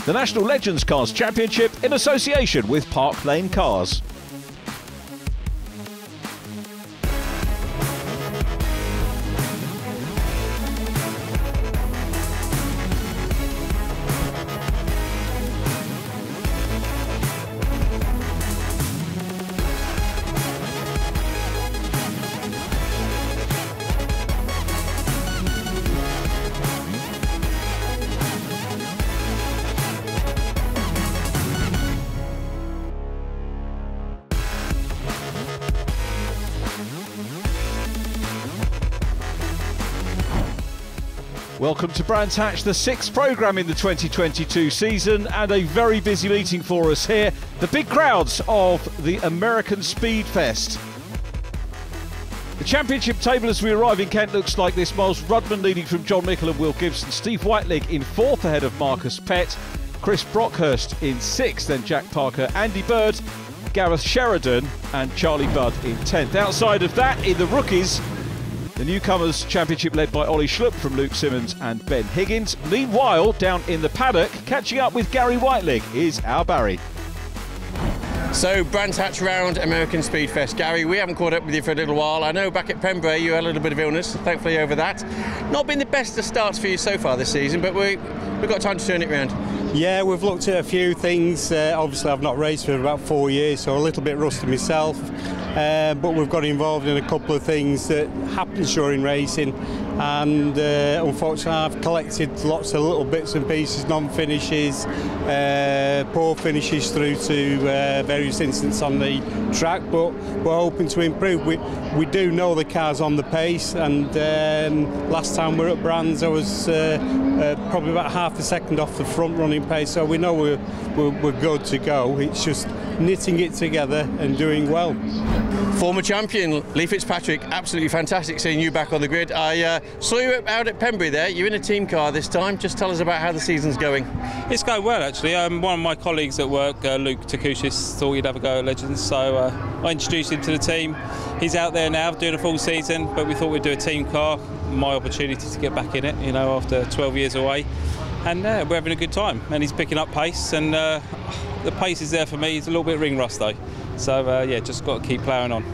the National Legends Cars Championship in association with Park Lane Cars. Welcome to Brands Hatch, the 6th programme in the 2022 season, and a very busy meeting for us here. The big crowds of the American Speed Fest. The championship table as we arrive in Kent looks like this. Miles Rudman leading from John Mickle and Will Gibson. Steve Whiteleg in 4th ahead of Marcus Pett. Chris Brockhurst in 6th, then Jack Parker, Andy Bird, Gareth Sheridan and Charlie Budd in 10th. Outside of that, in the rookies, the newcomers championship led by Ollie Schlupp from Luke Simmons and Ben Higgins. Meanwhile, down in the paddock, catching up with Gary Whiteleg is our Barry. So, Brands Hatch round American Speed Fest. Gary, we haven't caught up with you for a little while. I know back at Pembrey you had a little bit of illness, thankfully over that. Not been the best of starts for you so far this season, but we've got time to turn it around. Yeah, we've looked at a few things. Obviously I've not raced for about 4 years, so a little bit rusty myself. But we've got involved in a couple of things that happen during racing, and unfortunately I've collected lots of little bits and pieces, non-finishes, poor finishes through to various incidents on the track, but we're hoping to improve. We do know the car's on the pace, and last time we were at Brands I was probably about half a second off the front running pace, so we know we're good to go. It's just knitting it together and doing well. Former champion Lee Fitzpatrick, absolutely fantastic seeing you back on the grid. I saw you out at Pembrey there. You're in a team car this time. Just tell us about how the season's going. It's going well actually. One of my colleagues at work, Luke Takushis, thought he'd have a go at Legends, so I introduced him to the team. He's out there now doing a full season, but we thought we'd do a team car. My opportunity to get back in it, you know, after 12 years away. And we're having a good time, and he's picking up pace, and the pace is there for me. It's a little bit ring rust though, so yeah, just got to keep ploughing on.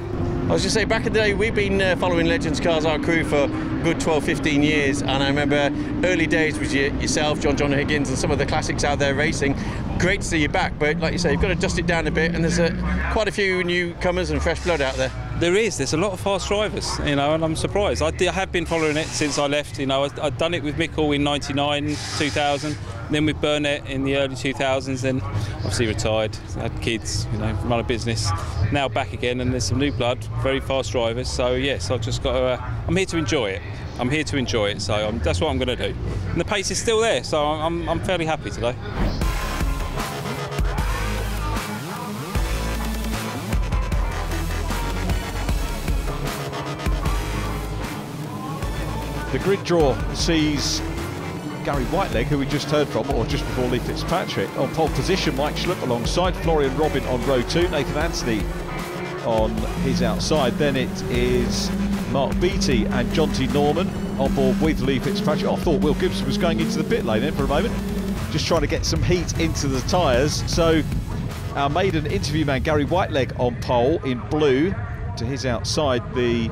I was just saying, back in the day we've been following Legends Cars, our crew, for a good 12-15 years, and I remember early days with yourself, John Higgins and some of the classics out there racing. Great to see you back, but like you say, you've got to dust it down a bit, and there's quite a few newcomers and fresh blood out there. There's a lot of fast drivers, you know, and I'm surprised. I have been following it since I left, you know. I'd done it with Mickle in 99, 2000, then with Burnett in the early 2000s, then obviously retired, had kids, you know, run a business. Now back again, and there's some new blood, very fast drivers, so yes, I've just got to, I'm here to enjoy it. I'm here to enjoy it, so that's what I'm going to do. And the pace is still there, so I'm fairly happy today. The grid draw sees Gary Whiteleg, who we just heard from, or just before Lee Fitzpatrick, on pole position. Mike Schlupp alongside, Florian Robin on row 2, Nathan Anthony on his outside. Then it is Mark Beattie and John T. Norman on board with Lee Fitzpatrick. I thought Will Gibson was going into the pit lane then for a moment, just trying to get some heat into the tyres. So our maiden interview man Gary Whiteleg on pole in blue, to his outside the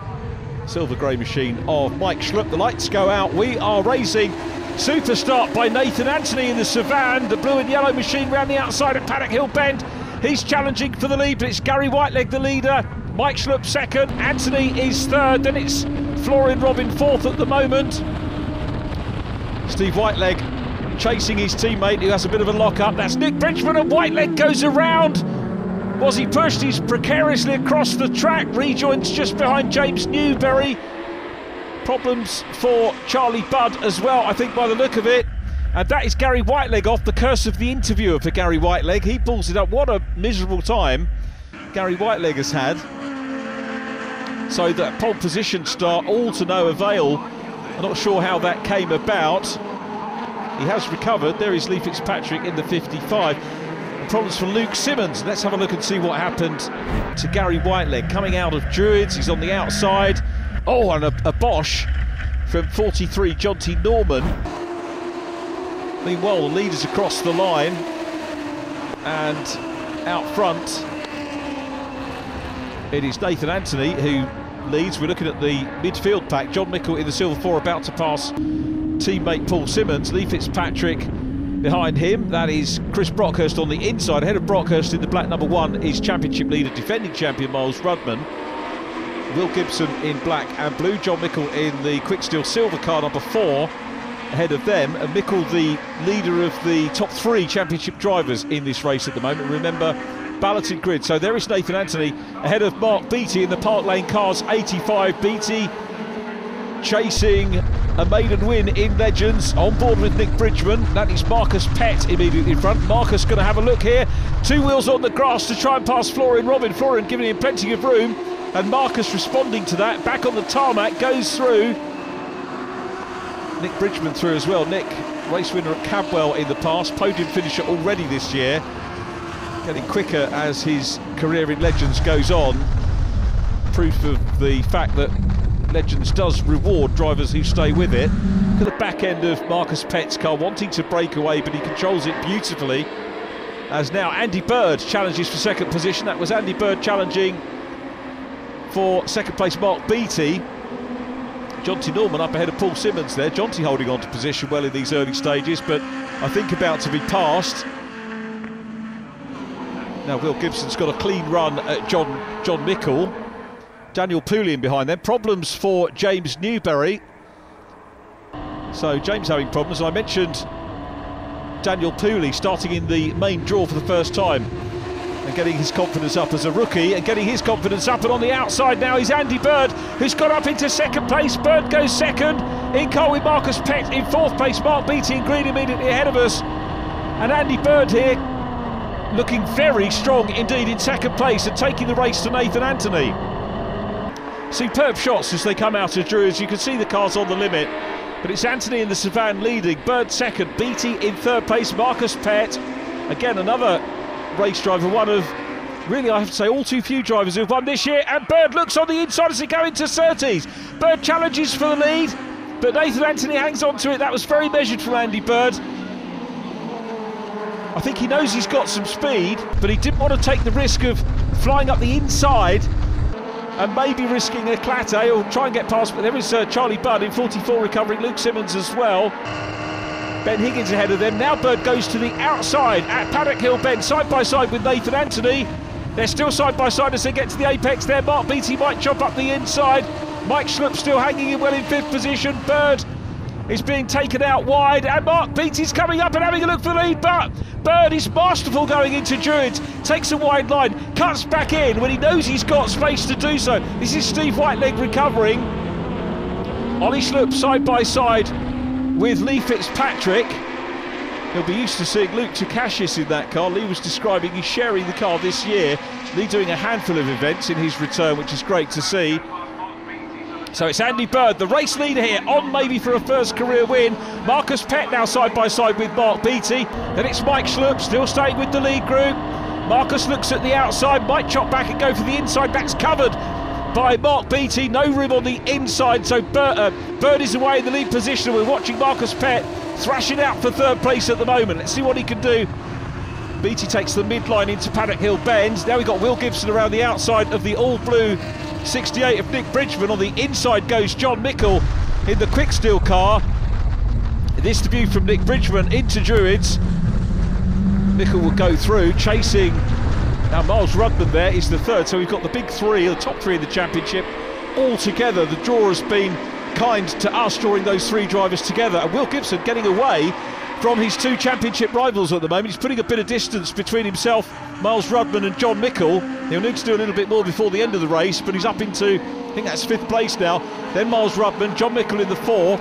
silver grey machine of Mike Schlupp. The lights go out. We are racing. Super start by Nathan Anthony in the Savannah. The blue and yellow machine round the outside at Paddock Hill Bend. He's challenging for the lead, but it's Gary Whiteleg the leader. Mike Schlupp second. Anthony is third. Then it's Florian Robin fourth at the moment. Steve Whiteleg chasing his teammate who has a bit of a lock-up. That's Nick Bridgman, and Whiteleg goes around. Was he pushed? He's precariously across the track. Rejoins just behind James Newberry. Problems for Charlie Budd as well, I think, by the look of it. And that is Gary Whiteleg off. The curse of the interviewer for Gary Whiteleg. He pulls it up. What a miserable time Gary Whiteleg has had. So that pole position start, all to no avail. I'm not sure how that came about. He has recovered. There is Lee Fitzpatrick in the 55. Problems for Luke Simmons. Let's have a look and see what happened to Gary Whiteleg coming out of Druids. He's on the outside. Oh, and a Bosch from 43, John T. Norman. Meanwhile, the leaders across the line, and out front it is Nathan Anthony who leads. We're looking at the midfield pack. John Mickle in the Silver 4 about to pass teammate Paul Simmons. Lee Fitzpatrick behind him. That is Chris Brockhurst on the inside. Ahead of Brockhurst in the black number 1 is championship leader, defending champion Miles Rudman. Will Gibson in black and blue. John Mickle in the Quicksteel silver car number 4 ahead of them. And Mickle the leader of the top 3 championship drivers in this race at the moment. Remember, balloted grid. So there is Nathan Anthony ahead of Mark Beattie in the Park Lane Cars 85. Beattie chasing a maiden win in Legends, on board with Nick Bridgman. That is Marcus Pett immediately in front. Marcus going to have a look here. 2 wheels on the grass to try and pass Florian Robin. Florian giving him plenty of room, and Marcus responding to that. Back on the tarmac, goes through. Nick Bridgman through as well. Nick, race winner at Cadwell in the past, podium finisher already this year. Getting quicker as his career in Legends goes on. Proof of the fact that Legends does reward drivers who stay with it. Look at the back end of Marcus Pett's car, wanting to break away, but he controls it beautifully. As now Andy Bird challenges for second position. That was Andy Bird challenging for second place Mark Beattie. Jonty Norman up ahead of Paul Simmons there. Jonty holding on to position well in these early stages, but I think about to be passed. Now Will Gibson's got a clean run at John Mickle. Daniel Poulian behind them. Problems for James Newberry. So James having problems. I mentioned Daniel Pooley starting in the main draw for the first time and getting his confidence up as a rookie, and getting his confidence up. And on the outside now is Andy Bird, who's got up into second place. Bird goes second. In car with Marcus Pett in fourth place. Mark Beattie in green immediately ahead of us. And Andy Bird here looking very strong indeed in second place and taking the race to Nathan Anthony. Superb shots as they come out of Druids. You can see the cars on the limit, but it's Anthony in the Savannah leading. Bird second, Beattie in third place, Marcus Pett. Again, another race driver, one of, really I have to say, all too few drivers who've won this year. And Bird looks on the inside as they go into Surtees. Bird challenges for the lead, but Nathan Anthony hangs on to it. That was very measured from Andy Bird. I think he knows he's got some speed, but he didn't want to take the risk of flying up the inside and maybe risking a clatter or try and get past. But there is Charlie Budd in 44 recovering, Luke Simmons as well. Ben Higgins ahead of them. Now Bird goes to the outside at Paddock Hill Bend, side by side with Nathan Anthony. They're still side by side as they get to the apex there. Mark Beattie might chop up the inside. Mike Schlupp still hanging in well in fifth position. Bird is being taken out wide, and Mark Beattie's coming up and having a look for the lead, but Bird is masterful going into Druids, takes a wide line, cuts back in when he knows he's got space to do so. This is Steve Whiteleg recovering. Ollie Schlupp side by side with Lee Fitzpatrick. He'll be used to seeing Luke Tukashis in that car. Lee was describing he's sharing the car this year. Lee doing a handful of events in his return, which is great to see. So it's Andy Bird, the race leader here, on maybe for a first career win. Marcus Pett now side by side with Mark Beattie. Then it's Mike Schlupp, still staying with the lead group. Marcus looks at the outside, might chop back and go for the inside. That's covered by Mark Beattie, no room on the inside. So Bird is away in the lead position. We're watching Marcus Pett thrashing out for third place at the moment. Let's see what he can do. Beattie takes the midline into Paddock Hill Bend. Now we've got Will Gibson around the outside of the all-blue 68 of Nick Bridgman. On the inside goes John Mickle in the Quicksteel car. This the view from Nick Bridgman into Druids. Mickle will go through, chasing. Now Miles Rudman there is the third, so we've got the big three, the top three in the championship all together. The draw has been kind to us, drawing those three drivers together, and Will Gibson getting away from his two championship rivals at the moment. He's putting a bit of distance between himself, Miles Rudman and John Mickle. He'll need to do a little bit more before the end of the race, but he's up into, I think that's fifth place now. Then Miles Rudman, John Mickle in the 4.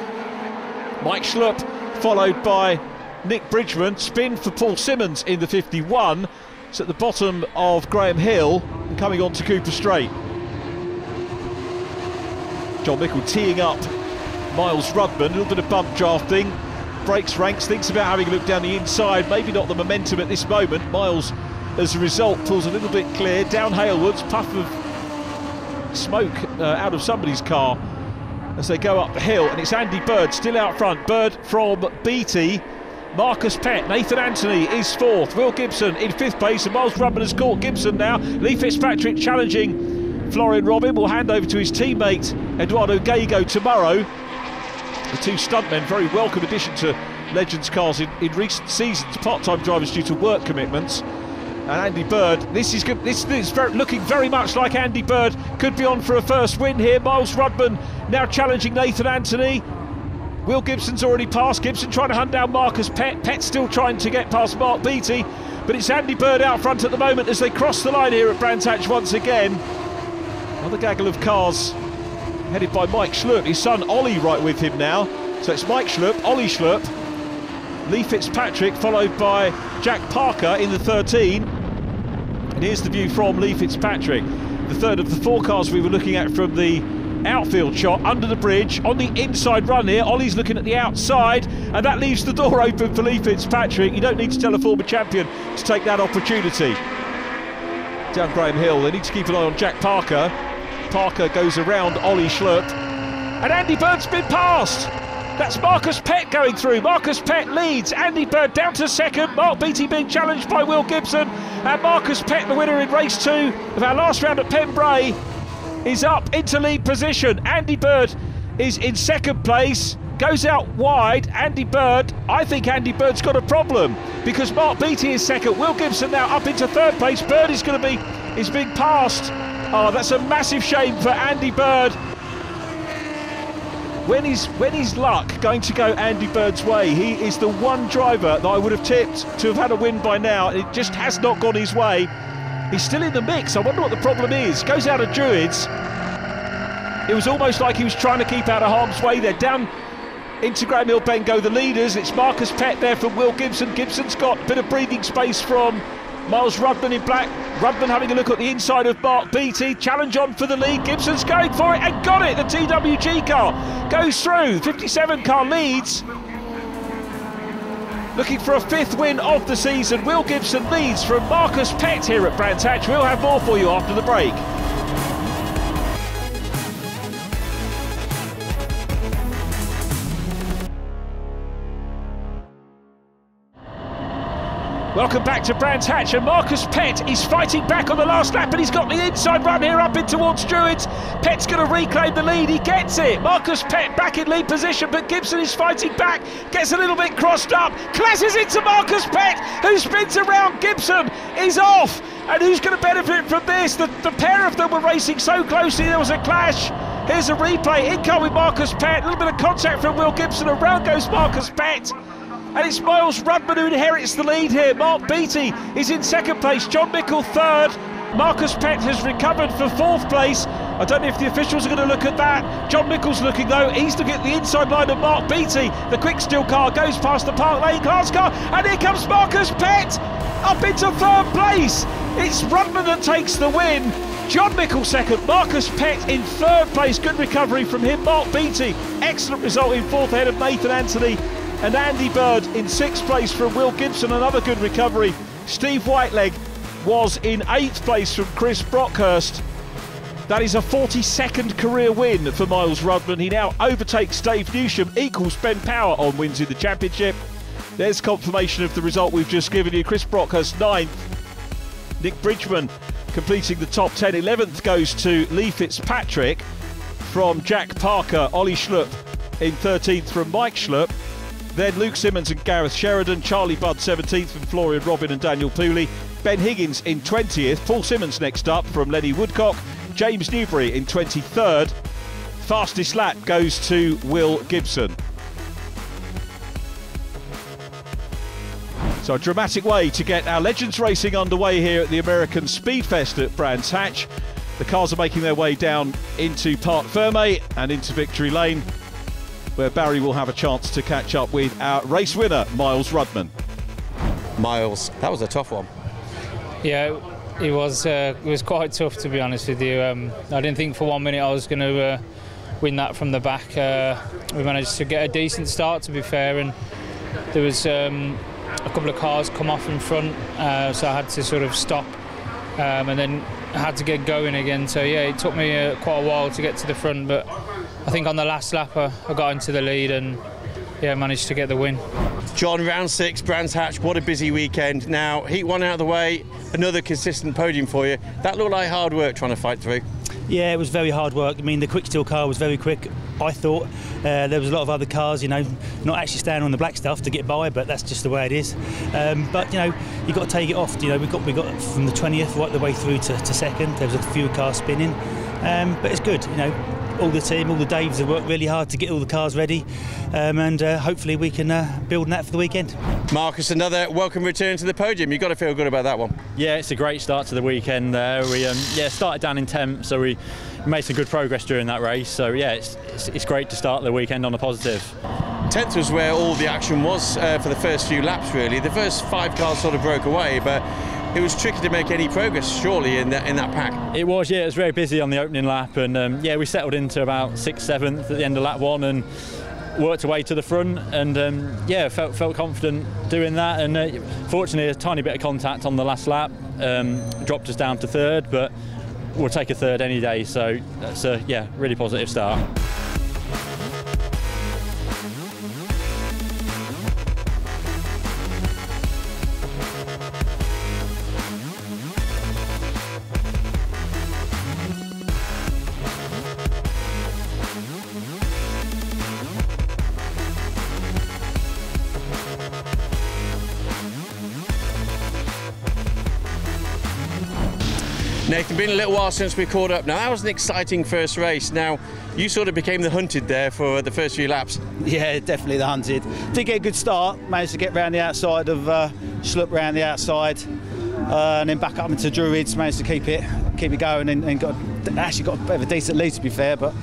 Mike Schlupp followed by Nick Bridgman. Spin for Paul Simmons in the 51. It's at the bottom of Graham Hill and coming on to Cooper Straight. John Mickle teeing up Miles Rudman, a little bit of bump drafting. Breaks ranks, thinks about having a look down the inside, maybe not the momentum at this moment. Miles, as a result, pulls a little bit clear. Down Halewoods, puff of smoke out of somebody's car as they go up the hill, and it's Andy Bird still out front. Bird from Beattie. Marcus Pett, Nathan Anthony is 4th, Will Gibson in 5th place, and Miles Rudman has caught Gibson now. Lee Fitzpatrick challenging Florian Robin, will hand over to his teammate Eduardo Gallego tomorrow. The two stuntmen, very welcome addition to Legends cars in recent seasons, part-time drivers due to work commitments. And Andy Bird, this is looking very much like Andy Bird could be on for a first win here. Miles Rudman now challenging Nathan Anthony. Will Gibson's already passed. Gibson trying to hunt down Marcus Pett. Pett's still trying to get past Mark Beattie, but it's Andy Bird out front at the moment as they cross the line here at Brands Hatch once again. Another gaggle of cars headed by Mike Schlupp, his son Ollie right with him now. So it's Mike Schlupp, Ollie Schlupp, Lee Fitzpatrick, followed by Jack Parker in the 13. And here's the view from Lee Fitzpatrick, the third of the 4 cars we were looking at from the outfield shot, under the bridge, on the inside run here. Ollie's looking at the outside, and that leaves the door open for Lee Fitzpatrick. You don't need to tell a former champion to take that opportunity. Down Graham Hill, they need to keep an eye on Jack Parker. Parker goes around Ollie Schlupp, and Andy Bird's been passed. That's Marcus Pett going through. Marcus Pett leads. Andy Bird down to 2nd. Mark Beattie being challenged by Will Gibson. And Marcus Pett, the winner in race 2 of our last round at Pembrey, is up into lead position. Andy Bird is in 2nd place. Goes out wide. Andy Bird, I think Andy Bird's got a problem because Mark Beattie is 2nd. Will Gibson now up into 3rd place. Bird is being passed. Oh, that's a massive shame for Andy Bird. When is luck going to go Andy Bird's way? He is the one driver that I would have tipped to have had a win by now. It just has not gone his way. He's still in the mix. I wonder what the problem is. Goes out of Druids. It was almost like he was trying to keep out of harm's way there. Down into Graham Hill Bend go the leaders. It's Marcus Pett there from Will Gibson. Gibson's got a bit of breathing space from Miles Rudman in black. Rudman having a look at the inside of Mark Beattie. Challenge on for the lead. Gibson's going for it and got it. The TWG car goes through. 57 car leads. Looking for a 5th win of the season. Will Gibson leads from Marcus Pett here at Brands Hatch. We'll have more for you after the break. Welcome back to Brands Hatch, and Marcus Pett is fighting back on the last lap, and he's got the inside run here up in towards Druids. Pett's going to reclaim the lead, he gets it. Marcus Pett back in lead position, but Gibson is fighting back, gets a little bit crossed up, clashes into Marcus Pett, who spins around. Gibson is off, and who's going to benefit from this? The pair of them were racing so closely, there was a clash. Here's a replay, incoming Marcus Pett, a little bit of contact from Will Gibson, around goes Marcus Pett. And it's Miles Rudman who inherits the lead here. Mark Beattie is in 2nd place, John Mickle 3rd. Marcus Pett has recovered for 4th place. I don't know if the officials are going to look at that. John Mickle's looking though, he's looking at the inside line of Mark Beattie. The quick steel car goes past the Park Lane class car, and here comes Marcus Pett up into 3rd place. It's Rudman that takes the win. John Mickle 2nd, Marcus Pett in 3rd place. Good recovery from him. Mark Beattie, excellent result in 4th ahead of Nathan Anthony. And Andy Bird in 6th place from Will Gibson, another good recovery. Steve Whiteleg was in 8th place from Chris Brockhurst. That is a 42nd career win for Miles Rudman. He now overtakes Dave Newsham, equals Ben Power on wins in the championship. There's confirmation of the result we've just given you. Chris Brockhurst 9th. Nick Bridgman completing the top 10. 11th goes to Lee Fitzpatrick from Jack Parker. Ollie Schlupp in 13th from Mike Schlupp. Then Luke Simmons and Gareth Sheridan, Charlie Budd 17th from Florian Robin and Daniel Pooley, Ben Higgins in 20th, Paul Simmons next up from Lenny Woodcock, James Newbury in 23rd. Fastest lap goes to Will Gibson. So a dramatic way to get our Legends racing underway here at the American Speedfest at Brands Hatch. The cars are making their way down into Parc Fermé and into Victory Lane, where Barry will have a chance to catch up with our race winner, Miles Rudman. Miles, that was a tough one. Yeah, it was quite tough, to be honest with you. I didn't think for 1 minute I was going to win that from the back. We managed to get a decent start, to be fair, and there was a couple of cars come off in front, so I had to sort of stop and then I had to get going again. So yeah, it took me quite a while to get to the front, but I think on the last lap I got into the lead and yeah, managed to get the win. John, round 6, Brands Hatch, what a busy weekend. Now, heat 1 out of the way, another consistent podium for you. That looked like hard work trying to fight through. Yeah, it was very hard work. I mean, the quick steel car was very quick. I thought there was a lot of other cars, you know, not actually standing on the black stuff to get by, but that's just the way it is. But you know, you've got to take it off. You know, we got from the 20th right the way through to second. There was a few cars spinning, but it's good. You know, all the team, all the Daves have worked really hard to get all the cars ready, and hopefully we can build on that for the weekend. Marcus, another welcome return to the podium. You've got to feel good about that one. Yeah, it's a great start to the weekend there. We started down in 10th, so we made some good progress during that race. So yeah, it's great to start the weekend on a positive. 10th was where all the action was for the first few laps, really. The first 5 cars sort of broke away, but it was tricky to make any progress, surely, in that pack. It was, yeah. It was very busy on the opening lap, and yeah, we settled into about 6th, 7th at the end of lap 1, and worked away to the front, and yeah, felt confident doing that. And fortunately, a tiny bit of contact on the last lap dropped us down to 3rd, but we'll take a 3rd any day. So that's a really positive start. Nathan, been a little while since we caught up. Now, that was an exciting first race. Now, you sort of became the hunted there for the first few laps. Yeah, definitely the hunted. Did get a good start, managed to get round the outside of Schlupp round the outside, and then back up into Druids, managed to keep it going, and actually got a bit of a decent lead, to be fair. But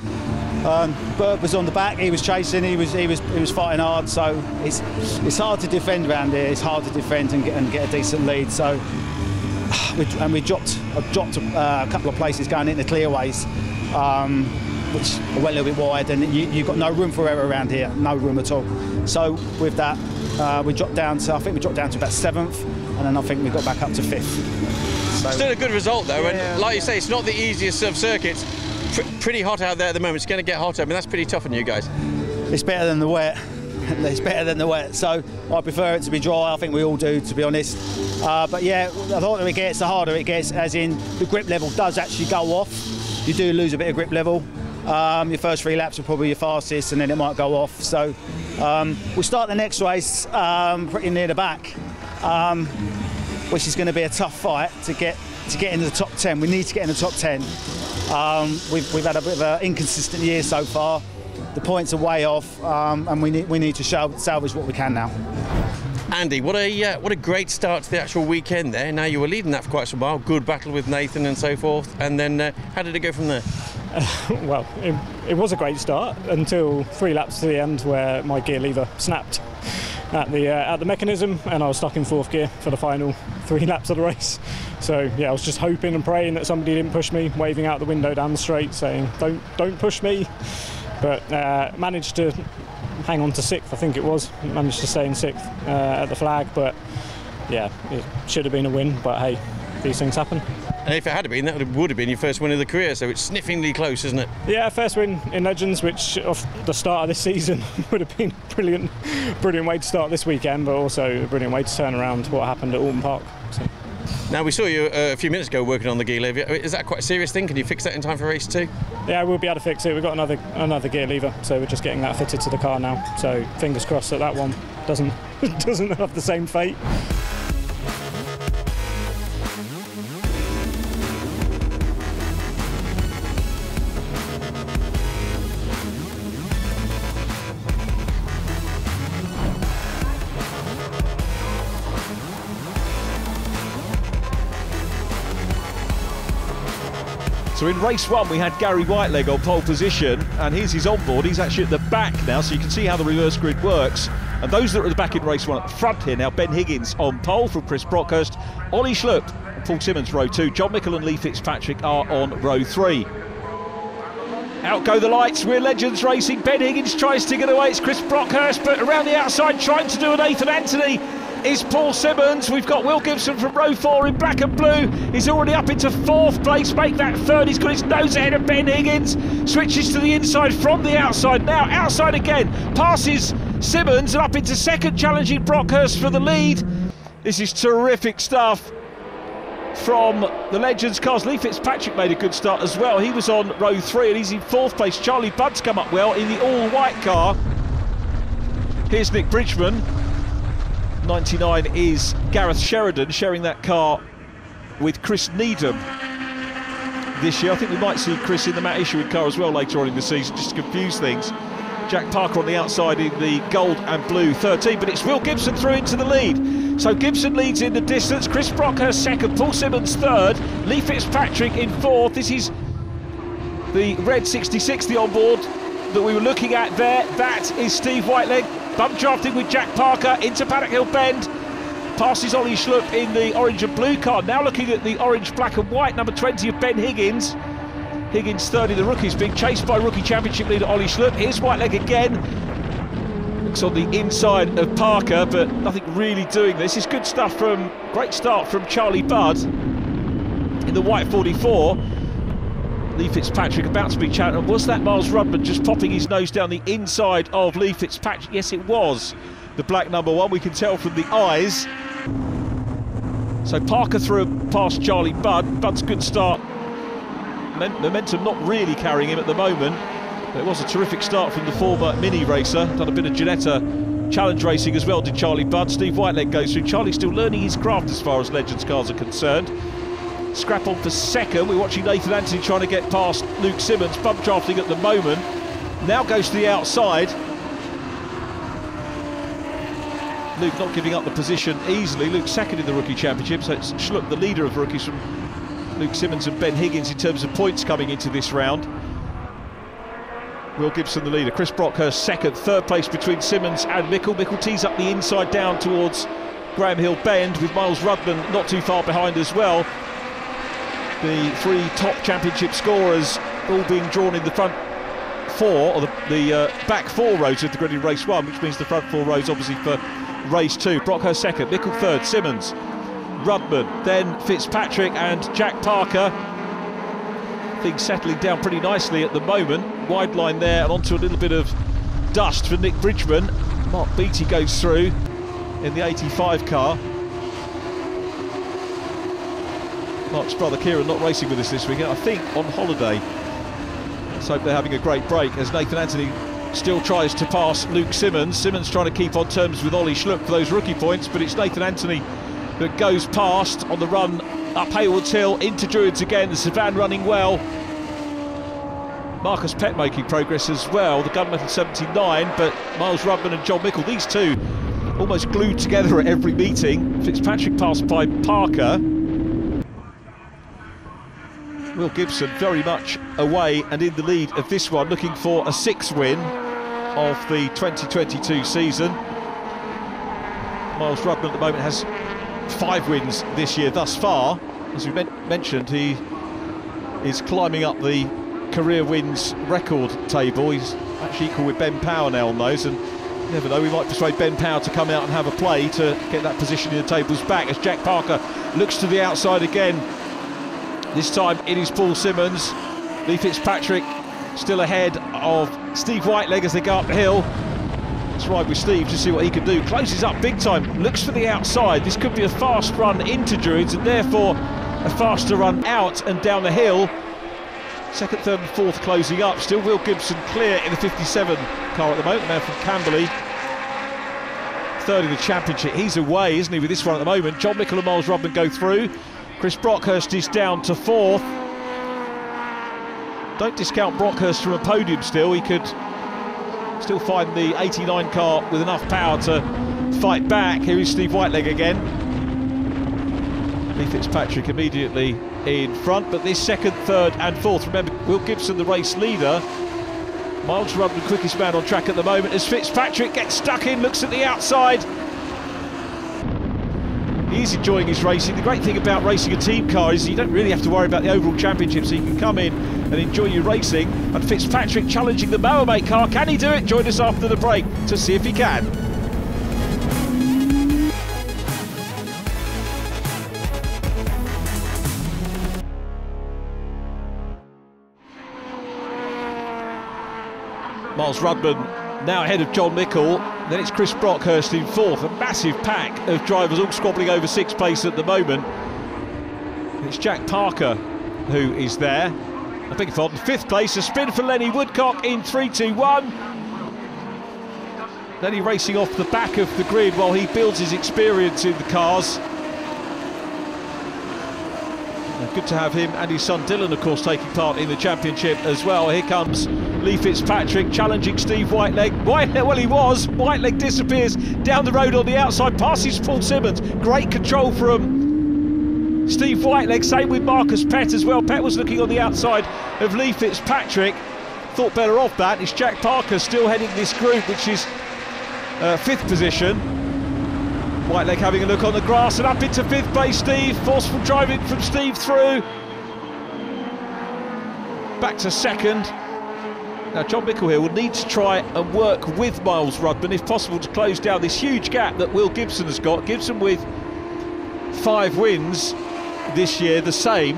Bird was on the back, he was chasing, he was fighting hard. So it's hard to defend around here. It's hard to defend and get a decent lead. So. We dropped a couple of places going into clearways, which went a little bit wide, and you've got no room for error around here, no room at all. So with that, we dropped down to, I think we dropped down to about 7th, and then I think we got back up to 5th. So, still a good result though, yeah, and like you say, it's not the easiest of circuits. Pretty hot out there at the moment. It's going to get hotter. I mean, that's pretty tough on you guys. It's better than the wet. It's better than the wet, so I prefer it to be dry. I think we all do, to be honest. But yeah, the hotter it gets, the harder it gets, as in the grip level does actually go off. You do lose a bit of grip level. Your first 3 laps are probably your fastest, and then it might go off. So we'll start the next race pretty near the back, which is going to be a tough fight to get into the top 10. We need to get in the top 10. We've had a bit of an inconsistent year so far. The points are way off, and we need to salvage what we can now. Andy, what a great start to the actual weekend there. Now, you were leading that for quite some while, good battle with Nathan and so forth, and then how did it go from there? Well, it was a great start until 3 laps to the end, where my gear lever snapped at the mechanism, and I was stuck in 4th gear for the final 3 laps of the race. So yeah, I was just hoping and praying that somebody didn't push me, waving out the window down the straight saying, don't push me. But managed to hang on to 6th, I think it was. Managed to stay in 6th at the flag, but yeah, it should have been a win, but hey, these things happen. And if it had been, that would have been your first win of the career, so it's sniffingly close, isn't it? Yeah, first win in Legends, which off the start of this season would have been a brilliant way to start this weekend, but also a brilliant way to turn around what happened at Alton Park. So. Now, we saw you a few minutes ago working on the gear lever. Is that quite a serious thing? Can you fix that in time for race 2? Yeah, we'll be able to fix it. We've got another gear lever, so we're just getting that fitted to the car now. So fingers crossed that one doesn't have the same fate. So in race 1 we had Gary Whiteleg on pole position, and here's his onboard. He's actually at the back now, so you can see how the reverse grid works. And those that are at the back in race 1 at the front here now, Ben Higgins on pole from Chris Brockhurst, Ollie Schlupp and Paul Simmons row 2, John Mickle and Lee Fitzpatrick are on row 3. Out go the lights, we're Legends racing. Ben Higgins tries to get away, it's Chris Brockhurst, but around the outside trying to do an Nathan Anthony is Paul Simmons. We've got Will Gibson from row 4 in black and blue. He's already up into 4th place, make that 3rd. He's got his nose ahead of Ben Higgins. Switches to the inside from the outside. Now outside again, passes Simmons, and up into second, challenging Brockhurst for the lead. This is terrific stuff from the Legends cars. Lee Fitzpatrick made a good start as well. He was on row 3 and he's in 4th place. Charlie Budd's come up well in the all-white car. Here's Nick Bridgman. 99 is Gareth Sheridan, sharing that car with Chris Needham this year. I think we might see Chris in the Matt Isherwood car as well later on in the season, just to confuse things. Jack Parker on the outside in the gold and blue 13, but it's Will Gibson through into the lead. So Gibson leads in the distance, Chris Brockhurst second, Paul Simmons third, Lee Fitzpatrick in 4th. This is the red 6060 on board that we were looking at there. That is Steve Whiteleg, bump drafting with Jack Parker into Paddock Hill Bend. Passes Ollie Schlupp in the orange and blue car. Now looking at the orange, black and white, number 20 of Ben Higgins. Higgins third in the rookies, being chased by rookie championship leader Ollie Schlupp. Here's Whiteleg again. Looks on the inside of Parker, but nothing really doing this. It's good stuff from, great start from Charlie Budd in the white 44. Lee Fitzpatrick about to be challenged. Was that Miles Rudman just popping his nose down the inside of Lee Fitzpatrick? Yes, it was. The black number 1, we can tell from the eyes. So Parker through past Charlie Budd. Budd's good start. Momentum not really carrying him at the moment, but it was a terrific start from the former mini racer. Done a bit of Ginetta challenge racing as well, did Charlie Budd. Steve Whiteleg goes through. Charlie's still learning his craft as far as Legends cars are concerned. Scrap on for second. We're watching Nathan Anthony trying to get past Luke Simmons, bump drafting at the moment. Now goes to the outside. Luke not giving up the position easily. Luke second in the rookie championship, so it's Schlupp, the leader of rookies, from Luke Simmons and Ben Higgins in terms of points coming into this round. Will Gibson the leader, Chris Brockhurst second, third place between Simmons and Mickle. Mickle tees up the inside down towards Graham Hill Bend, with Miles Rudman not too far behind as well. The 3 top championship scorers all being drawn in the front 4, or the back 4 rows of the grid in race 1, which means the front 4 rows obviously for race 2. Brockhurst second, Mickle third, Simmons, Rudman, then Fitzpatrick and Jack Parker. Things settling down pretty nicely at the moment. Wide line there and onto a little bit of dust for Nick Bridgman. Mark Beattie goes through in the 85 car. Mark's brother Kieran not racing with us this weekend, I think on holiday. Let's hope they're having a great break as Nathan Anthony still tries to pass Luke Simmons. Simmons trying to keep on terms with Ollie Schlupp for those rookie points, but it's Nathan Anthony that goes past on the run up Hayward's Hill into Druids again. The Savannah running well. Marcus Pett making progress as well, the gunmetal 79, but Miles Rudman and John Mickle, these two almost glued together at every meeting. Fitzpatrick passed by Parker. Will Gibson very much away and in the lead of this one, looking for a 6th win of the 2022 season. Miles Rudman at the moment has 5 wins this year thus far. As we mentioned, he is climbing up the career wins record table. He's actually equal with Ben Power now on those, and you never know, we might persuade Ben Power to come out and have a play to get that position in the tables back, as Jack Parker looks to the outside again. This time it is Paul Simmons. Lee Fitzpatrick still ahead of Steve Whiteleg as they go up the hill. Let's ride with Steve to see what he can do. Closes up big time, looks for the outside. This could be a fast run into Druids and therefore a faster run out and down the hill. Second, third and fourth closing up. Still Will Gibson clear in the 57 car at the moment, the man from Camberley. Third in the championship. He's away, isn't he, with this one at the moment. John Mickle and Miles Rudman go through. Chris Brockhurst is down to 4th. Don't discount Brockhurst from a podium still. He could still find the 89 car with enough power to fight back. Here is Steve Whiteleg again. Lee Fitzpatrick immediately in front, but this second, third and fourth. Remember, Will Gibson the race leader. Miles Rudman quickest man on track at the moment as Fitzpatrick gets stuck in, looks at the outside. He's enjoying his racing. The great thing about racing a team car is you don't really have to worry about the overall championship, so you can come in and enjoy your racing. And Fitzpatrick challenging the Mohammed car. Can he do it? Join us after the break to see if he can. Miles Rudman now ahead of John Mickle. Then it's Chris Brockhurst in 4th, a massive pack of drivers all squabbling over 6th place at the moment. It's Jack Parker who is there. I beg your pardon, 5th place, a spin for Lenny Woodcock in 3-2-1. Lenny racing off the back of the grid while he builds his experience in the cars. Good to have him and his son Dylan, of course, taking part in the championship as well. Here comes Lee Fitzpatrick challenging Steve Whiteleg. Well, he was. Whiteleg disappears down the road on the outside, passes Paul Simmons. Great control from Steve Whiteleg. Same with Marcus Pett as well. Pett was looking on the outside of Lee Fitzpatrick. Thought better of that. It's Jack Parker still heading this group, which is 5th position. Whiteleg having a look on the grass and up into 5th place. Steve, forceful driving from Steve through. Back to 2nd. Now John Mickle here will need to try and work with Miles Rudman if possible to close down this huge gap that Will Gibson has got. Gibson with 5 wins this year, the same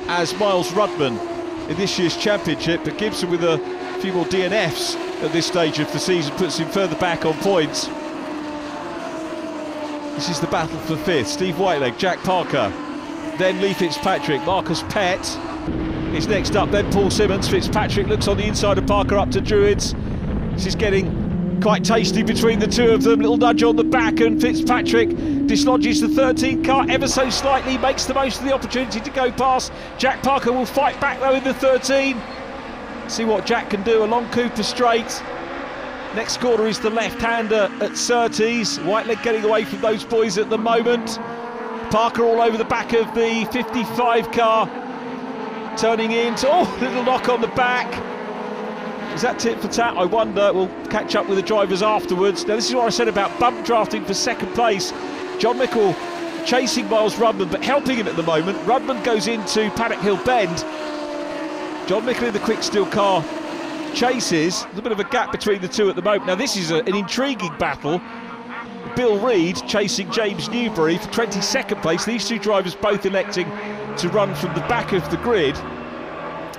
as Miles Rudman in this year's championship, but Gibson with a few more DNFs at this stage of the season puts him further back on points. This is the battle for 5th. Steve Whiteleg, Jack Parker, then Lee Fitzpatrick. Marcus Pett is next up, then Paul Simmons. Fitzpatrick looks on the inside of Parker up to Druids. This is getting quite tasty between the two of them. Little nudge on the back and Fitzpatrick dislodges the 13 car ever so slightly, makes the most of the opportunity to go past. Jack Parker will fight back though in the 13. See what Jack can do along Cooper Straight. Next corner is the left-hander at Surtees. Whiteleg getting away from those boys at the moment. Parker all over the back of the 55 car. Turning into, little knock on the back. Is that tit for tat? I wonder. We'll catch up with the drivers afterwards. Now, this is what I said about bump drafting for 2nd place. John Mickle chasing Miles Rudman, but helping him at the moment. Rudman goes into Paddock Hill Bend. John Mickle in the quick steel car chases. There's a bit of a gap between the two at the moment. Now this is an intriguing battle. Bill Reid chasing James Newbury for 22nd place. These two drivers both electing to run from the back of the grid,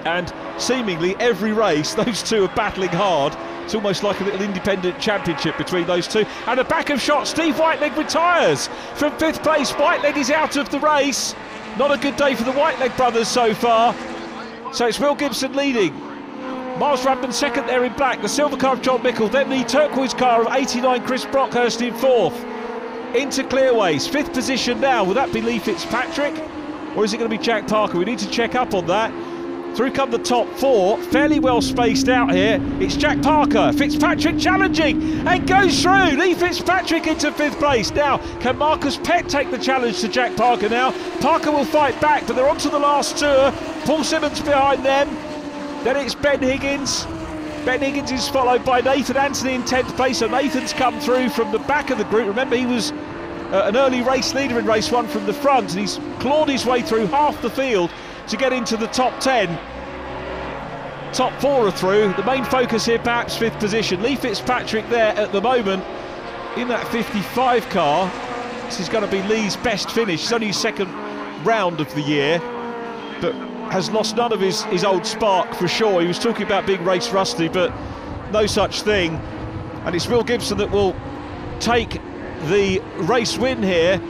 and seemingly every race those two are battling hard. It's almost like a little independent championship between those two. And a back of shot, Steve Whiteleg retires from 5th place. Whiteleg is out of the race. Not a good day for the Whiteleg brothers so far. So it's Will Gibson leading. Miles Rudman 2nd there in black, the silver car of John Mickle, then the turquoise car of 89 Chris Brockhurst in 4th. Into Clearways, 5th position now. Will that be Lee Fitzpatrick or is it going to be Jack Parker? We need to check up on that. Through come the top 4, fairly well spaced out here. It's Jack Parker, Fitzpatrick challenging and goes through. Lee Fitzpatrick into 5th place. Now, can Marcus Pett take the challenge to Jack Parker now? Parker will fight back, but they're on to the last tour. Paul Simmons behind them. Then it's Ben Higgins. Ben Higgins is followed by Nathan Anthony in 10th place. So Nathan's come through from the back of the group. Remember, he was an early race leader in race 1 from the front, and he's clawed his way through half the field to get into the top 10. Top 4 are through. The main focus here, perhaps 5th position. Lee Fitzpatrick there at the moment in that 55 car. This is going to be Lee's best finish. It's only his 2nd round of the year, but has lost none of his old spark for sure. He was talking about being race rusty, but no such thing. And it's Will Gibson that will take the race win here.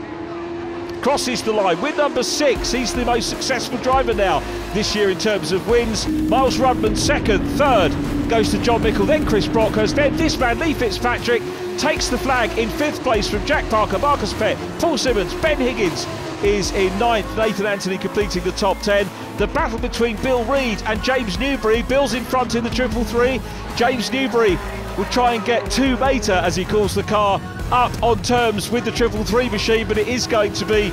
Crosses the line, win number 6. He's the most successful driver now this year in terms of wins. Miles Rudman 2nd, 3rd goes to John Mickle, then Chris Brockhurst, then this man Lee Fitzpatrick takes the flag in 5th place from Jack Parker, Marcus Pett, Paul Simmons. Ben Higgins is in 9th, Nathan Anthony completing the top 10. The battle between Bill Reid and James Newbury. Bill's in front in the 333. James Newbury will try and get 2 Mater, as he calls the car, up on terms with the 333 machine, but it is going to be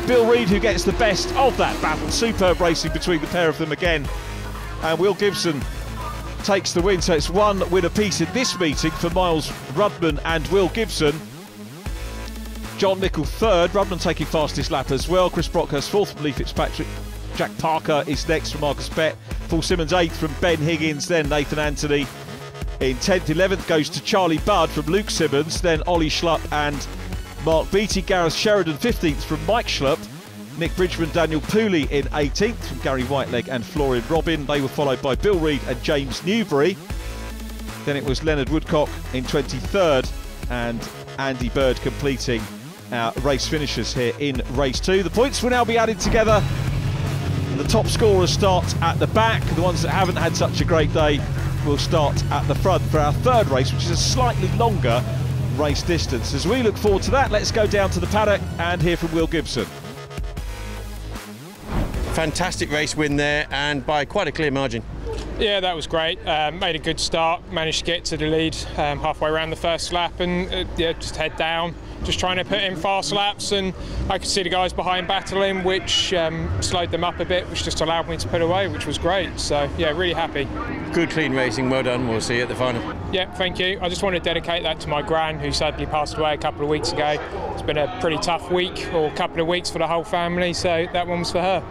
Bill Reid who gets the best of that battle. Superb racing between the pair of them again, and Will Gibson takes the win. So it's 1 win apiece in this meeting for Miles Rudman and Will Gibson. John Mickle 3rd, Rudman taking fastest lap as well. Chris Brockhurst 4th from Lee Fitzpatrick. Jack Parker is next from Marcus Pett. Paul Simmons 8th from Ben Higgins, then Nathan Anthony in 10th. 11th goes to Charlie Budd from Luke Simmons, then Ollie Schlupp and Mark Beattie. Gareth Sheridan 15th from Mike Schlupp. Nick Bridgman, Daniel Pooley in 18th from Gary Whiteleg and Florian Robin. They were followed by Bill Reid and James Newbury. Then it was Leonard Woodcock in 23rd, and Andy Bird completing our race finishers here in race 2. The points will now be added together, and the top scorers start at the back. The ones that haven't had such a great day will start at the front for our third race, which is a slightly longer race distance. As we look forward to that, let's go down to the paddock and hear from Will Gibson. Fantastic race win there, and by quite a clear margin. Yeah, that was great. Made a good start, managed to get to the lead halfway around the first lap, and yeah, just head down, just trying to put in fast laps, and I could see the guys behind battling, which slowed them up a bit, which just allowed me to put away, which was great. So yeah, really happy. Good clean racing, well done. We'll see you at the final. Yeah, thank you. I just want to dedicate that to my gran, who sadly passed away a couple of weeks ago. It's been a pretty tough week, or couple of weeks for the whole family, so that one was for her.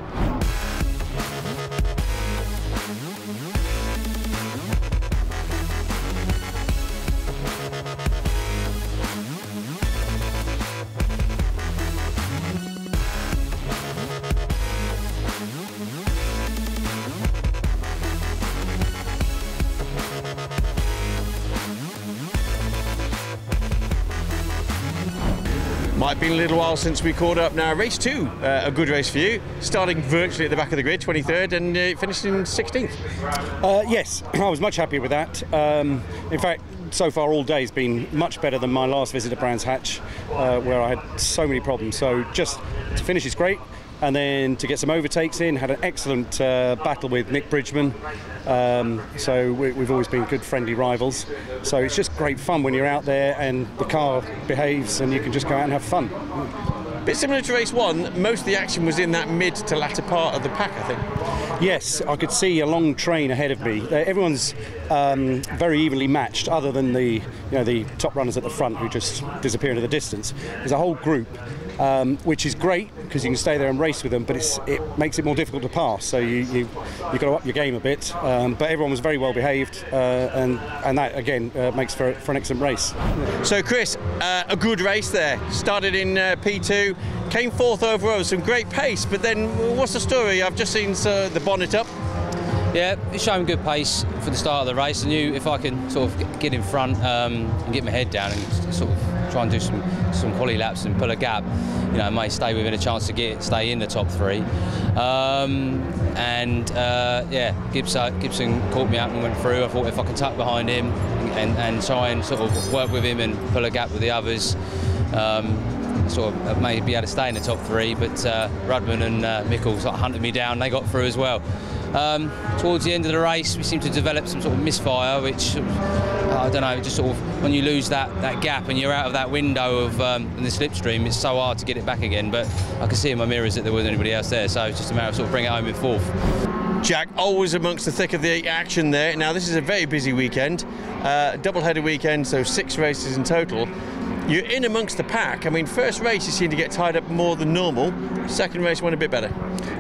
Might have been a little while since we caught up now. Race 2, a good race for you, starting virtually at the back of the grid, 23rd, and finished in 16th. Yes, I was much happier with that. In fact, so far all day has been much better than my last visit to Brands Hatch, where I had so many problems. So just to finish is great, and then to get some overtakes in, had an excellent battle with Nick Bridgman. So we've always been good friendly rivals. So it's just great fun when you're out there and the car behaves and you can just go out and have fun. Bit similar to race 1, most of the action was in that mid to latter part of the pack, I think. Yes, I could see a long train ahead of me. Everyone's very evenly matched, other than the top runners at the front who just disappear into the distance. There's a whole group, which is great because you can stay there and race with them, but it makes it more difficult to pass. So you've got to up your game a bit. But everyone was very well behaved, and that again makes for an excellent race. So Chris, a good race there. Started in P2, came 4th overall, some great pace. But then, what's the story? I've just seen the bonnet up. Yeah, it's showing good pace for the start of the race. I knew if I can sort of get in front and get my head down and sort of try and do some quality laps and pull a gap, I may stay within a chance to stay in the top 3. Gibson caught me out and went through. I thought if I can tuck behind him and try and sort of work with him and pull a gap with the others, sort of maybe be able to stay in the top 3. But Rudman and Mickle sort of hunted me down. They got through as well. Towards the end of the race, we seemed to develop some sort of misfire, which I don't know, just sort of when you lose that gap and you're out of that window of in the slipstream, it's so hard to get it back again. But I could see in my mirrors that there wasn't anybody else there, so it's just a matter of sort of bringing it home in 4th. Jack, always amongst the thick of the action there. Now this is a very busy weekend, double-header weekend, so 6 races in total. You're in amongst the pack. I mean, first race you seem to get tied up more than normal. Second race went a bit better.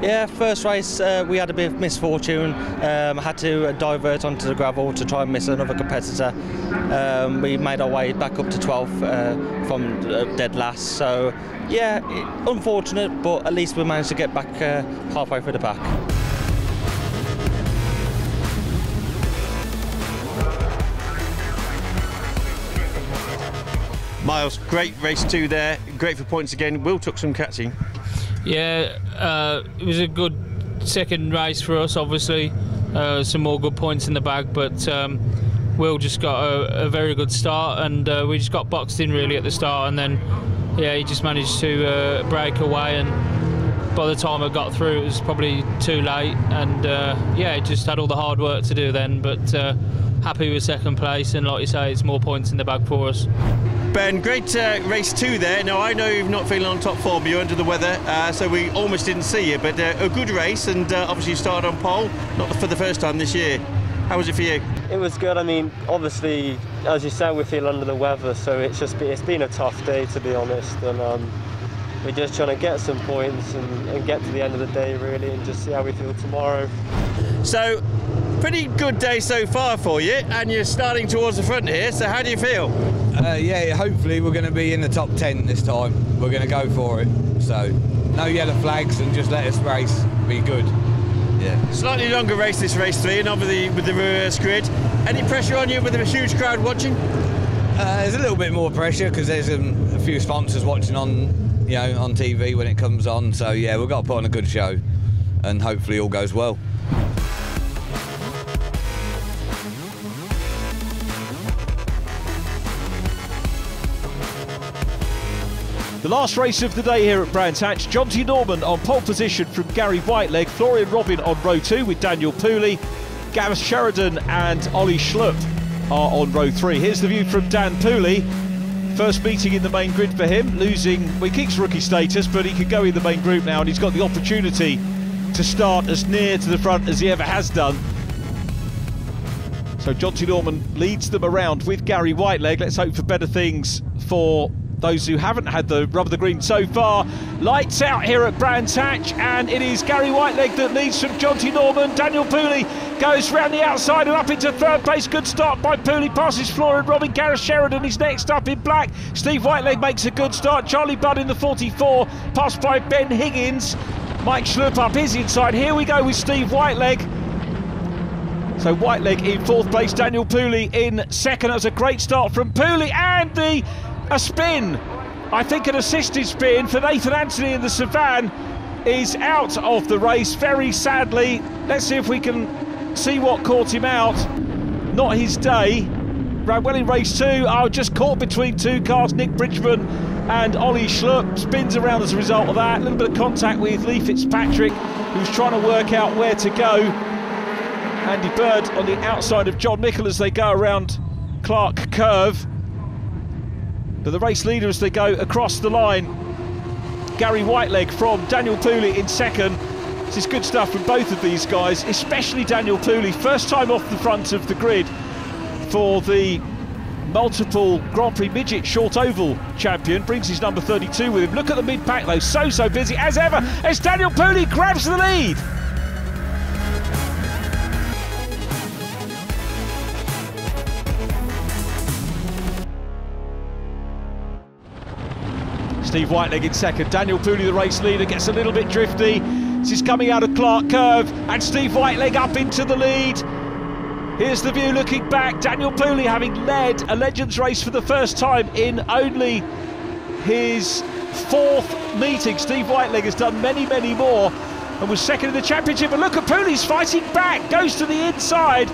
Yeah, first race we had a bit of misfortune. Had to divert onto the gravel to try and miss another competitor. We made our way back up to 12th from dead last. So yeah, unfortunate, but at least we managed to get back halfway through the pack. Miles, great race 2 there, great for points again. Will took some catching. Yeah, it was a good second race for us, obviously. Some more good points in the bag, but Will just got a very good start, and we just got boxed in really at the start, and then yeah, he just managed to break away, and by the time I got through it was probably too late, and yeah, he just had all the hard work to do then, but happy with second place, and like you say, it's more points in the bag for us. Ben, great race 2 there. Now I know you're not feeling on top form, you're under the weather, so we almost didn't see you, but a good race, and obviously you started on pole, not for the first time this year. How was it for you? It was good. I mean, obviously, as you said, we feel under the weather, so it's been a tough day, to be honest, and we're just trying to get some points and get to the end of the day really, and just see how we feel tomorrow. So, pretty good day so far for you, and you're starting towards the front here, so how do you feel? Yeah, hopefully we're going to be in the top 10 this time. We're going to go for it. So, no yellow flags and just let us race. Be good. Yeah. Slightly longer race, this race 3, and obviously with the reverse grid. Any pressure on you with a huge crowd watching? There's a little bit more pressure because there's a few sponsors watching on TV when it comes on. So yeah, we've got to put on a good show, and hopefully all goes well. The last race of the day here at Brands Hatch, Jonty Norman on pole position from Gary Whiteleg, Florian Robin on row 2 with Daniel Pooley, Gareth Sheridan and Ollie Schlupp are on row 3. Here's the view from Dan Pooley. First meeting in the main grid for him, losing, well, he keeps rookie status, but he could go in the main group now, and he's got the opportunity to start as near to the front as he ever has done. So Jonty Norman leads them around with Gary Whiteleg. Let's hope for better things for those who haven't had the rub of the green so far. Lights out here at Brands Hatch, and it is Gary Whiteleg that leads from Jonty Norman. Daniel Pooley goes round the outside and up into third place. Good start by Pooley, passes Florian Robin. Gareth Sheridan is next up in black. Steve Whiteleg makes a good start. Charlie Budd in the 44, passed by Ben Higgins. Mike Schlupp up his inside. Here we go with Steve Whiteleg. So Whiteleg in fourth place, Daniel Pooley in second. That was a great start from Pooley, and a spin, I think an assisted spin for Nathan Anthony in the Savannah, is out of the race, very sadly. Let's see if we can see what caught him out. Not his day. Ran well in race 2. Just caught between two cars, Nick Bridgman and Ollie Schlupp. Spins around as a result of that. A little bit of contact with Lee Fitzpatrick, who's trying to work out where to go. Andy Bird on the outside of John Mickle as they go around Clark Curve. But the race leader as they go across the line, Gary Whiteleg from Daniel Pooley in second. This is good stuff from both of these guys, especially Daniel Pooley. First time off the front of the grid for the multiple Grand Prix Midget Short Oval champion. Brings his number 32 with him. Look at the mid-pack though, so busy as ever as Daniel Pooley grabs the lead. Steve Whiteleg in second. Daniel Pooley, the race leader, gets a little bit drifty. This is coming out of Clark Curve, and Steve Whiteleg up into the lead. Here's the view looking back. Daniel Pooley having led a Legends race for the first time in only his fourth meeting. Steve Whiteleg has done many more and was second in the championship. But look at Pooley's fighting back, goes to the inside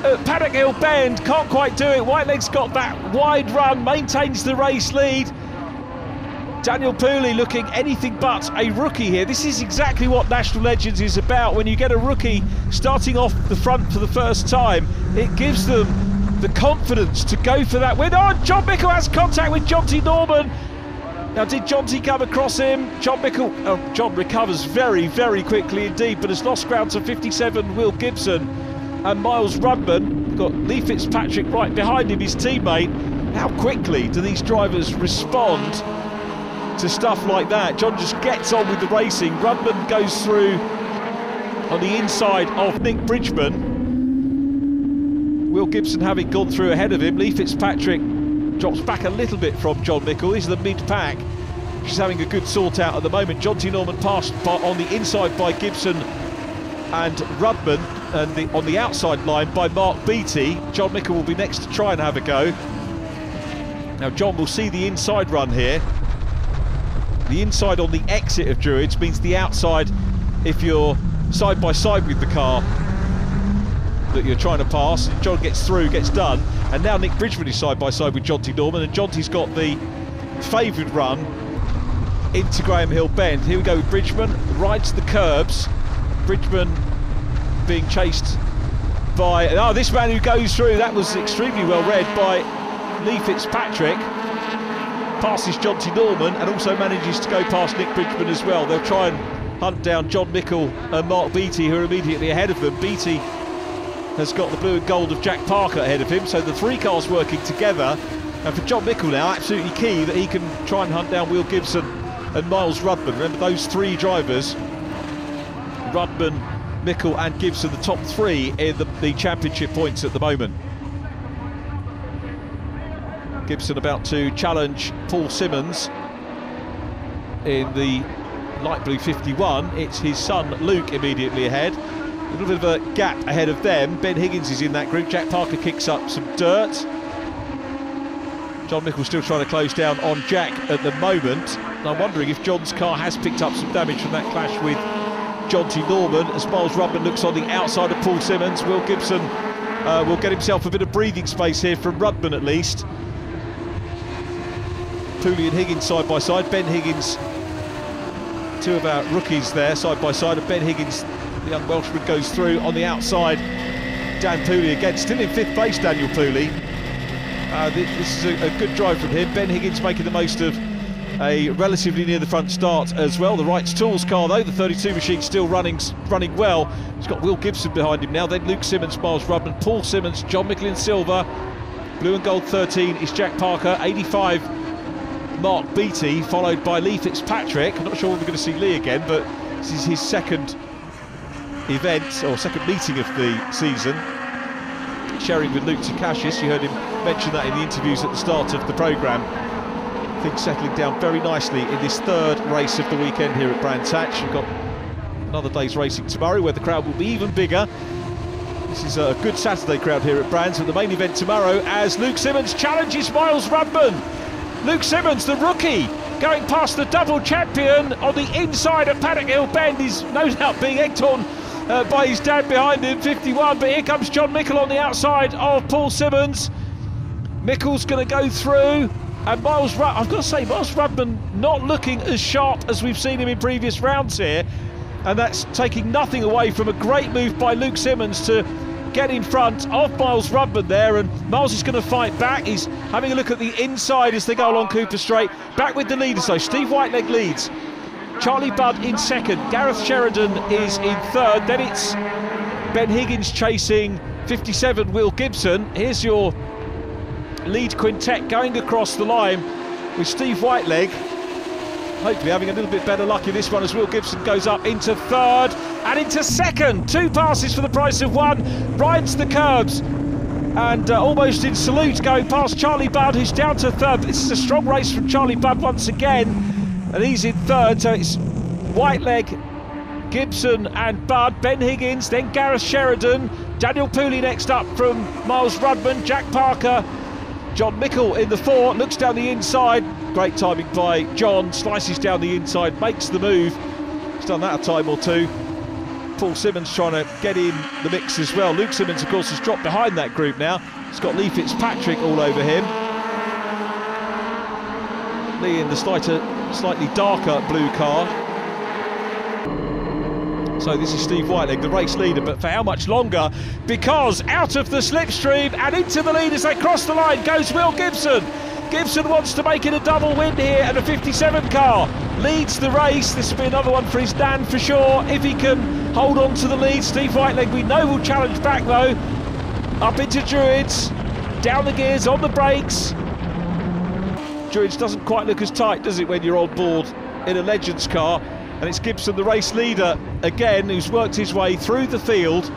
at Paddock Hill Bend, can't quite do it. Whiteleg's got that wide run, maintains the race lead. Daniel Pooley looking anything but a rookie here. This is exactly what National Legends is about. When you get a rookie starting off the front for the first time, it gives them the confidence to go for that win. Oh, John Mickle has contact with Jonty Norman. Now, did Jonty come across him? John recovers very quickly indeed, but has lost ground to 57 Will Gibson and Miles Rudman. We've got Lee Fitzpatrick right behind him, his teammate. How quickly do these drivers respond to stuff like that? John just gets on with the racing. Rudman goes through on the inside of Nick Bridgman. Will Gibson having gone through ahead of him. Lee Fitzpatrick drops back a little bit from John Mickle. This is the mid-pack. She's having a good sort out at the moment. Jonty Norman passed on the inside by Gibson and Rudman, and on the outside line by Mark Beattie. John Mickle will be next to try and have a go. Now John will see the inside run here. The inside on the exit of Druids means the outside if you're side by side with the car that you're trying to pass. John gets through, gets done, and now Nick Bridgman is side by side with Jonty Norman, and Jonty's got the favoured run into Graham Hill Bend. Here we go with Bridgman, rides the curbs. Bridgman being chased by this man who goes through. That was extremely well read by Lee Fitzpatrick. Passes Jonty Norman and also manages to go past Nick Bridgman as well. They'll try and hunt down John Mickle and Mark Beattie, who are immediately ahead of them. Beattie has got the blue and gold of Jack Parker ahead of him, so the three cars working together. And for John Mickle now, absolutely key that he can try and hunt down Will Gibson and Miles Rudman. Remember those three drivers, Rudman, Mickle and Gibson, the top three in the championship points at the moment. Gibson about to challenge Paul Simmons in the light blue 51. It's his son Luke immediately ahead. A little bit of a gap ahead of them. Ben Higgins is in that group. Jack Parker kicks up some dirt. John Mickle still trying to close down on Jack at the moment. And I'm wondering if John's car has picked up some damage from that clash with Jonty Norman, as Miles Rudman looks on the outside of Paul Simmons. Will Gibson will get himself a bit of breathing space here from Rudman at least. Pooley and Higgins side by side. Ben Higgins, two of our rookies there side by side, and Ben Higgins, the young Welshman, goes through on the outside. Dan Pooley again, still in 5th place, Daniel Pooley. This is a good drive from him. Ben Higgins making the most of a relatively near the front start as well. The Wrights Tools car though, the 32 machine still running well. He's got Will Gibson behind him now, then Luke Simmons, Miles Rudman, Paul Simmons, John Mickle in silver. Blue and gold 13 is Jack Parker, 85 Mark Beattie, followed by Lee Fitzpatrick. I'm not sure when we're going to see Lee again, but this is his second event, or second meeting of the season. Sharing with Luke Takashis, you heard him mention that in the interviews at the start of the programme. Things settling down very nicely in this 3rd race of the weekend here at Brands Hatch. We've got another day's racing tomorrow where the crowd will be even bigger. This is a good Saturday crowd here at Brands, with the main event tomorrow as Luke Simmons challenges Miles Rudman. Luke Simmons, the rookie, going past the double champion on the inside at Paddock Hill Bend. He's no doubt being egged on by his dad behind him, 51, but here comes John Mickle on the outside of Paul Simmons. Mickle's going to go through, and Miles Rudman not looking as sharp as we've seen him in previous rounds here, and that's taking nothing away from a great move by Luke Simmons to get in front of Miles Rudman there, and Miles is going to fight back. He's having a look at the inside as they go along Cooper Straight. Back with the leaders though, Steve Whiteleg leads. Charlie Budd in 2nd, Gareth Sheridan is in 3rd, then it's Ben Higgins chasing 57 Will Gibson. Here's your lead quintet going across the line with Steve Whiteleg hopefully having a little bit better luck in this one as Will Gibson goes up into 3rd and into 2nd. 2 passes for the price of 1, rides the curbs and almost in salute going past Charlie Budd, who's down to 3rd. This is a strong race from Charlie Budd once again, and he's in 3rd, so it's Whiteleg, Gibson and Budd, Ben Higgins, then Gareth Sheridan, Daniel Pooley next up from Miles Rudman, Jack Parker, John Mickle in the 4, looks down the inside, great timing by John, slices down the inside, makes the move, he's done that a time or two. Paul Simmons trying to get in the mix as well. Luke Simmons of course has dropped behind that group now, he's got Lee Fitzpatrick all over him. Lee in the slightly darker blue car. So this is Steve Whiteleg, the race leader, but for how much longer? Because out of the slipstream and into the lead as they cross the line goes Will Gibson. Gibson wants to make it a double win here, and a 57 car leads the race. This will be another one for his Dan for sure, if he can hold on to the lead. Steve Whiteleg, we know, will challenge back though. Up into Druids, down the gears, on the brakes. Druids doesn't quite look as tight, does it, when you're on board in a Legends car? And it's Gibson, the race leader, again, who's worked his way through the field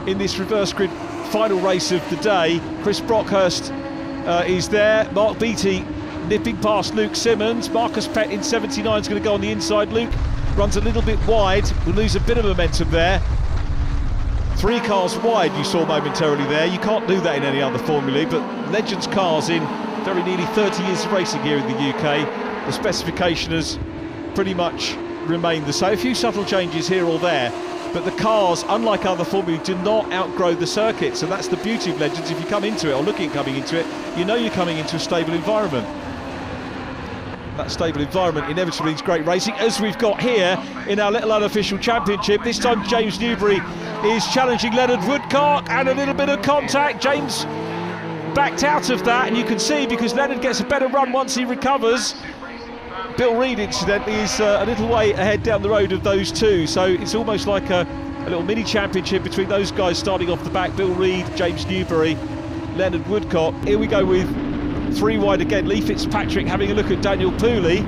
in this reverse grid final race of the day. Chris Brockhurst is there. Mark Beattie nipping past Luke Simmons. Marcus Pett in 79 is going to go on the inside. Luke runs a little bit wide. We'll lose a bit of momentum there. 3 cars wide you saw momentarily there. You can't do that in any other formula, but Legends cars in very nearly 30 years of racing here in the UK, the specification has pretty much remained the same. A few subtle changes here or there, but the cars, unlike other formula, do not outgrow the circuits, and that's the beauty of Legends. If you come into it, or looking at coming into it, you know you're coming into a stable environment. That stable environment inevitably means great racing, as we've got here in our little unofficial championship. This time James Newbury is challenging Leonard Woodcock, and a little bit of contact. James backed out of that, and you can see, because Leonard gets a better run once he recovers. Bill Reid, incidentally, is a little way ahead down the road of those two, so it's almost like a little mini championship between those guys starting off the back. Bill Reid, James Newbury, Leonard Woodcock. Here we go with 3 wide again. Lee Fitzpatrick having a look at Daniel Pooley.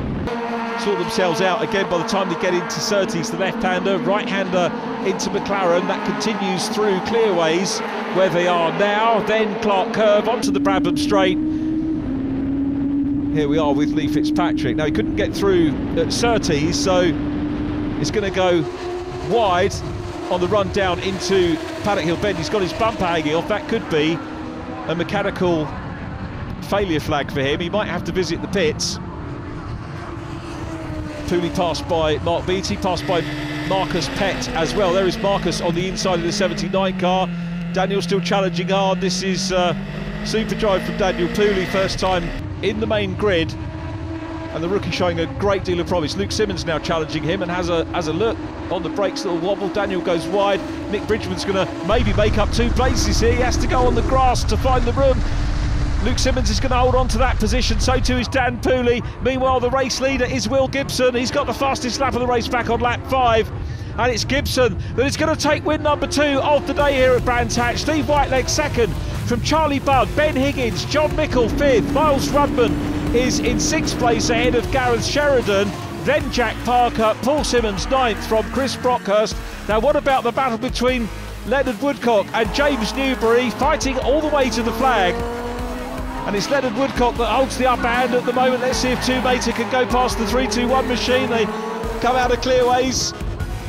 Sort themselves out again by the time they get into Surtees, the left-hander, right-hander into McLaren. That continues through Clearways, where they are now. Then Clark Curve onto the Brabham Straight. Here we are with Lee Fitzpatrick. Now, he couldn't get through at Surtees, so it's going to go wide on the run down into Paddock Hill Bend. He's got his bumper hanging off. That could be a mechanical failure flag for him. He might have to visit the pits. Pooley passed by Mark Beattie, passed by Marcus Pett as well. There is Marcus on the inside of the 79 car. Daniel still challenging hard. This is super drive from Daniel Pooley, first time in the main grid, and the rookie showing a great deal of promise. Luke Simmons now challenging him and has a look on the brakes, little wobble. Daniel goes wide. Nick Bridgman's going to maybe make up 2 places here. He has to go on the grass to find the room. Luke Simmons is going to hold on to that position, so too is Dan Pooley. Meanwhile, the race leader is Will Gibson. He's got the fastest lap of the race back on lap 5. And it's Gibson that is going to take win number 2 of the day here at Brands Hatch. Steve Whiteleg second from Charlie Budd, Ben Higgins, John Mickle 5th. Miles Rudman is in 6th place ahead of Gareth Sheridan. Then Jack Parker, Paul Simmons 9th from Chris Brockhurst. Now what about the battle between Leonard Woodcock and James Newbury, fighting all the way to the flag? And it's Leonard Woodcock that holds the upper hand at the moment. Let's see if Two Mater can go past the 3-2-1 machine. They come out of clearways,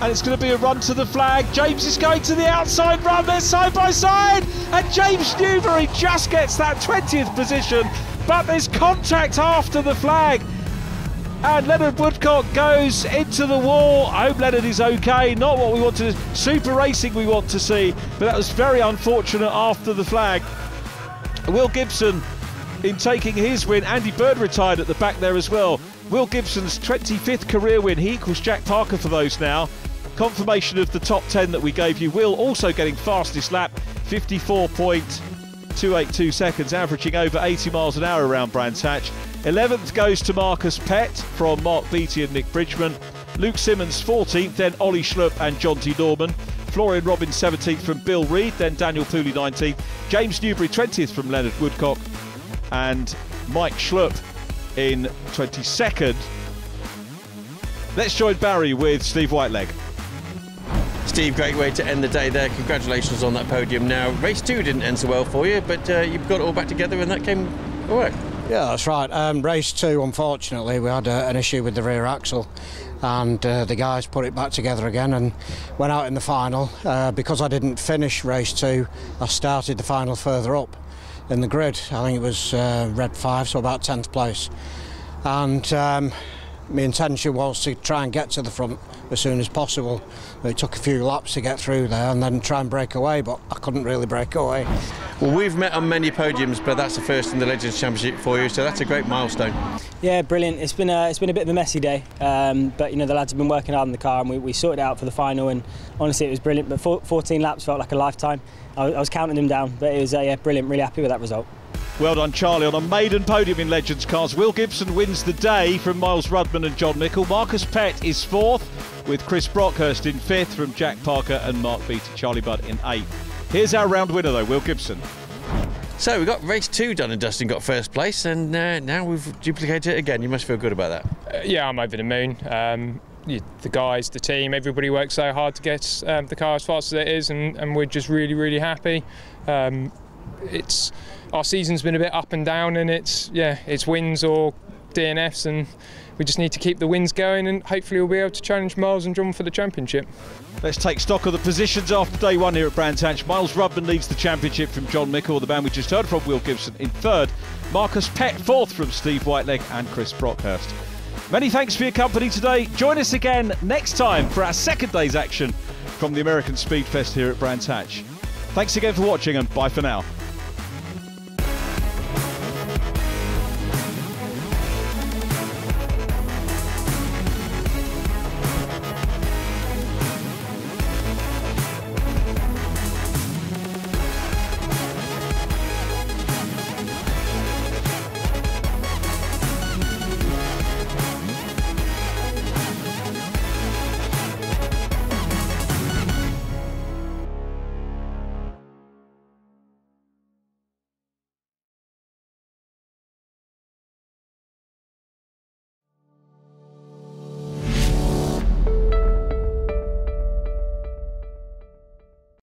and it's going to be a run to the flag. James is going to the outside run. They're side by side, and James Newbury just gets that 20th position, but there's contact after the flag, and Leonard Woodcock goes into the wall. I hope Leonard is okay. Not what we want to, super racing we want to see, but that was very unfortunate after the flag. Will Gibson in taking his win. Andy Bird retired at the back there as well. Will Gibson's 25th career win. He equals Jack Parker for those now. Confirmation of the top 10 that we gave you. Will also getting fastest lap, 54.282 seconds, averaging over 80 miles an hour around Brands Hatch. 11th goes to Marcus Pett from Mark Beattie and Nick Bridgman. Luke Simmons 14th, then Ollie Schlupp and John T. Norman. Florian Robbins 17th from Bill Reid, then Daniel Pooley 19th. James Newbury 20th from Leonard Woodcock, and Mike Schlupp in 22nd. Let's join Barry with Steve Whiteleg. Steve, great way to end the day there. Congratulations on that podium. Now, race 2 didn't end so well for you, but you've got it all back together and that came all right. Yeah, that's right. Race 2, unfortunately, we had an issue with the rear axle, and the guys put it back together again and went out in the final. Because I didn't finish race 2, I started the final further up in the grid. I think it was red 5, so about 10th place. And my intention was to try and get to the front as soon as possible. It took a few laps to get through there and then try and break away, but I couldn't really break away. Well, we've met on many podiums, but that's the first in the Legends Championship for you, so that's a great milestone. Yeah, brilliant. It's been a bit of a messy day, but you know, the lads have been working hard on the car, and we sorted it out for the final, and honestly it was brilliant. But 14 laps felt like a lifetime. I was counting them down, but it was yeah, brilliant. Really happy with that result. Well done, Charlie, on a maiden podium in Legends cars. Will Gibson wins the day from Miles Rudman and John Mickle. Marcus Pett is 4th, with Chris Brockhurst in 5th from Jack Parker and Mark Beattie. Charlie Budd in 8th. Here's our round winner, though, Will Gibson. So we got race 2 done, and Dustin got first place, and now we've duplicated it again. You must feel good about that. Yeah, I'm over the moon. The guys, the team, everybody works so hard to get the car as fast as it is, and we're just really, really happy. Our season's been a bit up and down, and it's wins or DNFs, and we just need to keep the wins going, and hopefully we'll be able to challenge Miles and John for the championship. Let's take stock of the positions after day 1 here at Brands Hatch. Miles Rudman leads the championship from John Mickle, the man we just heard from, Will Gibson in 3rd. Marcus Pett 4th from Steve Whiteleg and Chris Brockhurst. Many thanks for your company today. Join us again next time for our 2nd day's action from the American Speedfest here at Brands Hatch. Thanks again for watching, and bye for now.